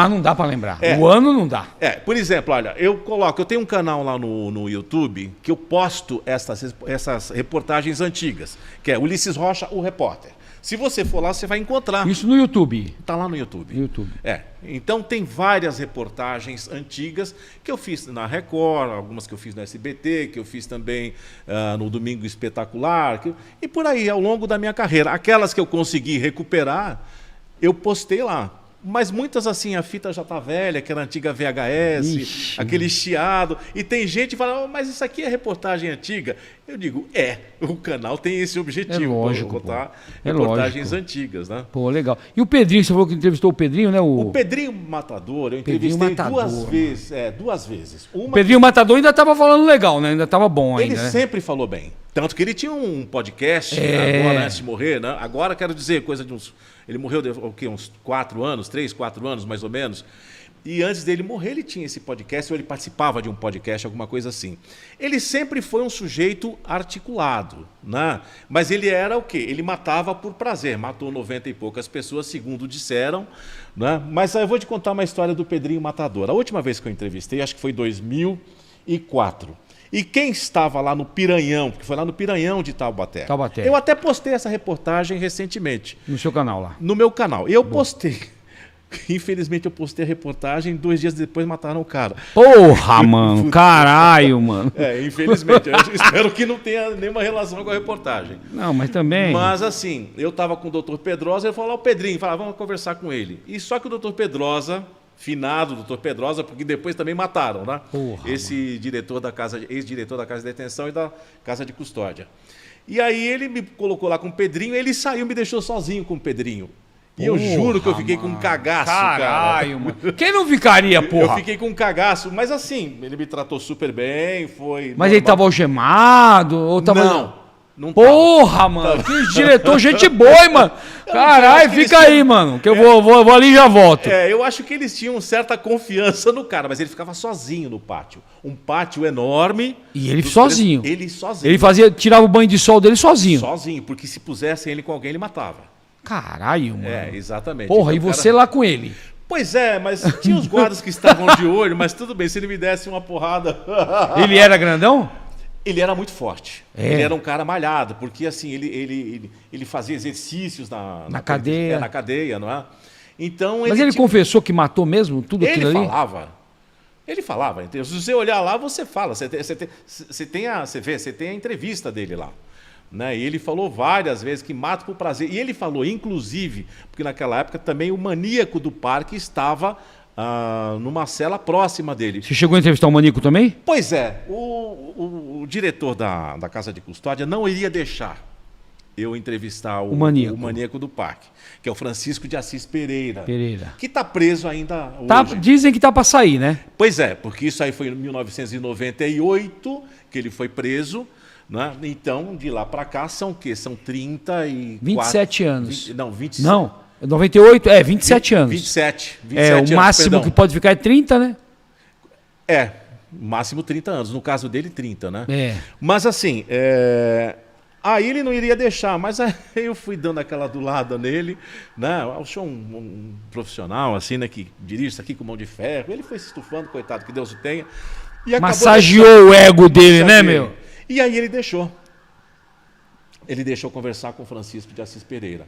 Ah, não dá para lembrar. O ano não dá. Por exemplo, olha, eu tenho um canal lá no YouTube que eu posto essas reportagens antigas, que é Ulisses Rocha, o repórter. Se você for lá, você vai encontrar. Isso no YouTube? Tá lá no YouTube. YouTube. Então tem várias reportagens antigas que eu fiz na Record, algumas que eu fiz no SBT, que eu fiz também no Domingo Espetacular, e por aí, ao longo da minha carreira. Aquelas que eu consegui recuperar, eu postei lá. Mas muitas assim, a fita já tá velha, aquela antiga VHS, Ixi, aquele chiado. E tem gente que fala, mas isso aqui é reportagem antiga. Eu digo, o canal tem esse objetivo. É lógico, contar é reportagens lógico. antigas, né? Pô, legal. E o Pedrinho, você falou que entrevistou o Pedrinho, né? O Pedrinho Matador, eu entrevistei duas vezes. O Pedrinho Matador ainda estava falando legal, né? Ainda estava bom ainda. Ele sempre falou bem. Tanto que ele tinha um podcast agora, antes de morrer, né? Agora, quero dizer, coisa de uns... Ele morreu de uns 4 anos, 3, 4 anos, mais ou menos. E antes dele morrer, ele tinha esse podcast, ou ele participava de um podcast, alguma coisa assim. Ele sempre foi um sujeito articulado, né? Mas ele era o quê? Ele matava por prazer. Matou 90 e poucas pessoas, segundo disseram, né? Mas eu vou te contar uma história do Pedrinho Matador. A última vez que eu entrevistei, acho que foi em 2004. E quem estava lá no Piranhão, porque foi lá no Piranhão de Taubaté. Eu até postei essa reportagem recentemente. No seu canal lá? No meu canal. Eu postei. Infelizmente eu postei a reportagem, 2 dias depois mataram o cara. Porra, mano. Caralho, mano. Infelizmente. Eu espero que não tenha nenhuma relação com a reportagem. Não, mas também... Mas assim, eu estava com o Dr. Pedrosa, ele falou, o Pedrinho, vamos conversar com ele. E só que o Dr. Pedrosa... Finado, doutor Pedrosa, porque depois também mataram, né? Porra, esse diretor da casa, ex-diretor da Casa de Detenção e da Casa de Custódia. E aí ele me colocou lá com o Pedrinho, ele saiu, me deixou sozinho com o Pedrinho. E eu juro que eu fiquei com um cagaço, caralho, cara. Mano. Quem não ficaria, porra? Eu fiquei com um cagaço, mas assim, ele me tratou super bem, foi... Mas ele tava algemado? Ou tava... Não porra, tava. mano, que diretor, gente boa, hein, mano. Caralho, fica aí, mano, que eu vou ali e já volto. Eu acho que eles tinham certa confiança no cara, mas ele ficava sozinho no pátio. Um pátio enorme. E ele sozinho. Ele sozinho. Ele tirava o banho de sol dele sozinho. Sozinho, porque se pusessem ele com alguém, ele matava. Caralho, mano. Exatamente. Porra, então, e você lá com ele? Pois mas tinha os guardas que estavam de olho, mas tudo bem, se ele me desse uma porrada... Ele era grandão? Ele era muito forte. Ele era um cara malhado, porque assim, ele fazia exercícios na cadeia. Na cadeia, não é? Então, mas ele confessou que matou mesmo tudo aquilo ali? Ele falava. Então, se você olhar lá, você fala. Você tem a entrevista dele lá. Né? E ele falou várias vezes que mata por prazer. E ele falou, inclusive, porque naquela época também o maníaco do parque estava... numa cela próxima dele. Você chegou a entrevistar o maníaco também? Pois o diretor da Casa de Custódia não iria deixar eu entrevistar o maníaco do parque, que é o Francisco de Assis Pereira. Que está preso ainda hoje. Dizem que está para sair, né? Pois porque isso aí foi em 1998 que ele foi preso. Né? Então, de lá para cá são o quê? São 27 anos. 25. Não. 98, 27 anos. 27 anos, o máximo que pode ficar é 30, né? Máximo 30 anos. No caso dele, 30, né? Mas assim, aí ele não iria deixar, mas aí eu fui dando aquela adulada nele, né? Eu sou um profissional, assim, né? Que dirige isso aqui com mão de ferro. Ele foi se estufando, coitado, que Deus o tenha. E massageou o ego dele, né, meu? E aí ele deixou. Ele deixou conversar com o Francisco de Assis Pereira.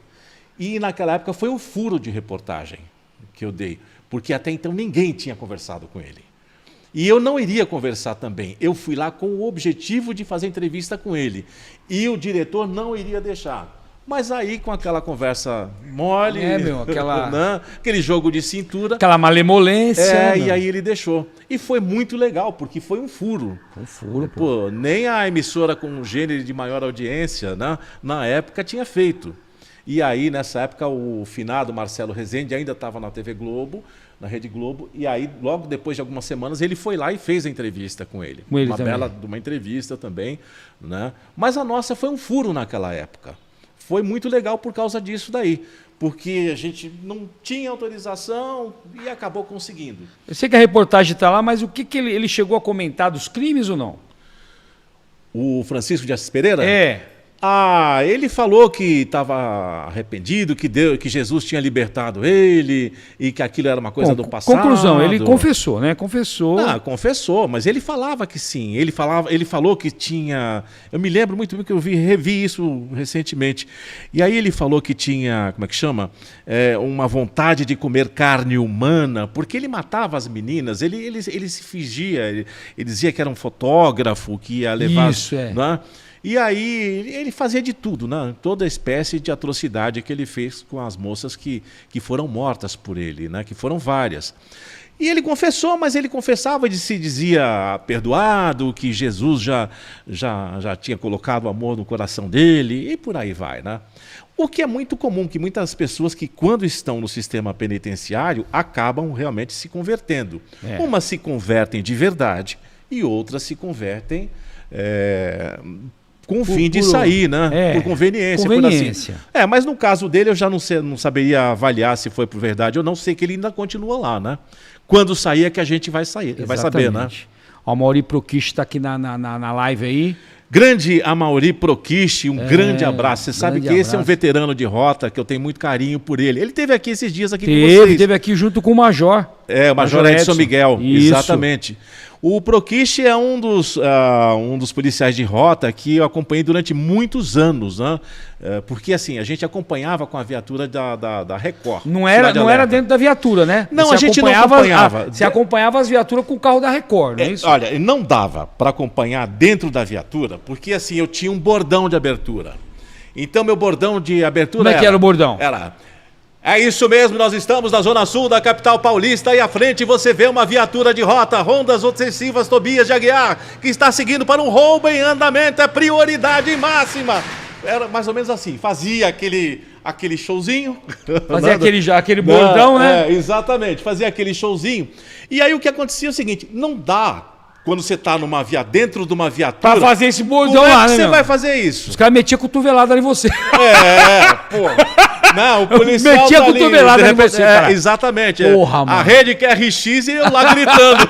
E naquela época foi um furo de reportagem que eu dei, porque até então ninguém tinha conversado com ele. E eu não iria conversar também. Eu fui lá com o objetivo de fazer entrevista com ele. E o diretor não iria deixar. Mas aí, com aquela conversa mole, né? Aquele jogo de cintura... Aquela malemolência. E aí ele deixou. E foi muito legal, porque foi um furo. Um furo, pô. Nem a emissora com um gênero de maior audiência, né, na época tinha feito. E aí, nessa época, o finado Marcelo Rezende ainda estava na TV Globo, na Rede Globo, e aí, logo depois de algumas semanas, ele foi lá e fez a entrevista com ele. Uma bela entrevista também, né? Mas a nossa foi um furo naquela época. Foi muito legal por causa disso daí, porque a gente não tinha autorização e acabou conseguindo. Eu sei que a reportagem está lá, mas o que ele chegou a comentar dos crimes ou não? O Francisco de Assis Pereira? Ah, ele falou que estava arrependido, que Jesus tinha libertado ele e que aquilo era uma coisa do passado. Conclusão, ele confessou, né? Confessou. Ah, confessou, mas ele falava que sim. Ele falou que tinha. Eu me lembro muito bem que eu revi isso recentemente. E aí ele falou que tinha, como é que chama? Uma vontade de comer carne humana, porque ele matava as meninas, ele se fingia, ele dizia que era um fotógrafo, que ia levar. Isso, é. Né? E aí ele fazia de tudo, né? Toda espécie de atrocidade que ele fez com as moças que foram mortas por ele, né? Que foram várias. E ele confessou, mas ele confessava e se dizia perdoado, que Jesus já tinha colocado o amor no coração dele, e por aí vai, né? O que é muito comum, que muitas pessoas que quando estão no sistema penitenciário acabam realmente se convertendo. Umas se convertem de verdade e outras se convertem com o fim de sair, né? Por conveniência. Conveniência. Por assim. Mas no caso dele eu já não saberia avaliar se foi por verdade ou não, sei que ele ainda continua lá, né? Quando sair é que a gente vai sair, vai saber, né? O Amaury Proquisti está aqui na live aí. Grande Amaury Proquisti, um grande abraço. Você sabe que esse é um veterano de rota, que eu tenho muito carinho por ele. Ele esteve aqui esses dias aqui com vocês. Teve aqui junto com o Major. O Major Edson Miguel, Isso. Exatamente. O Proquisti é um dos policiais de rota que eu acompanhei durante muitos anos, né? Porque assim, a gente acompanhava com a viatura da Record. Não era dentro da viatura, né? Não, a gente não acompanhava. Você acompanhava as viaturas com o carro da Record, não é isso? Olha, não dava para acompanhar dentro da viatura, porque assim, eu tinha um bordão de abertura. Então, meu bordão de abertura Como é que era o bordão? É isso mesmo, nós estamos na zona sul da capital paulista e à frente você vê uma viatura de rota, Rondas Ostensivas Tobias de Aguiar, que está seguindo para um roubo em andamento, é prioridade máxima. Era mais ou menos assim, fazia aquele showzinho. Fazia aquele bordão, né? Exatamente, fazia aquele showzinho. E aí o que acontecia é o seguinte, não dá... Quando você está dentro de uma viatura... Pra fazer esse bordão lá, né? Como é que você vai fazer isso? Os caras metiam cotovelada em você. Não, o policial metia cotovelada em você, cara. Exatamente. Porra, mano. A rede que é RX e eu lá gritando.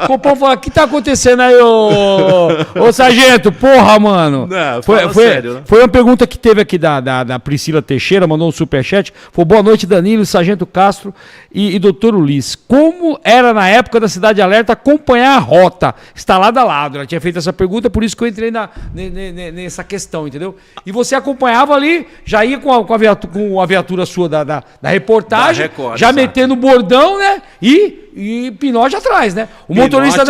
O povo fala, o que tá acontecendo aí, ô sargento? Porra, mano. Não, sério, né? Foi uma pergunta que teve aqui da Priscila Teixeira, mandou um superchat. Foi boa noite, Danilo, Sargento Castro e doutor Ulisses. Como era na época da Cidade Alerta acompanhar a rota? Está lado a lado. Ela tinha feito essa pergunta, por isso que eu entrei nessa questão, entendeu? E você acompanhava ali, já ia com a viatura sua da reportagem, Record, já exato. metendo o bordão, né? E Pinote atrás, né? O motorista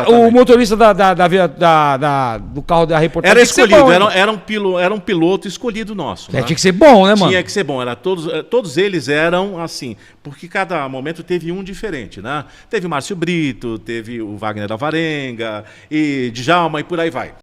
o motorista do carro da reportagem era escolhido, bom, era um piloto escolhido nosso. Né? Tinha que ser bom, né, mano? Tinha que ser bom. Todos eles eram assim, porque cada momento teve um diferente, né? Teve o Márcio Brito, teve o Wagner Alvarenga, e Djalma e por aí vai.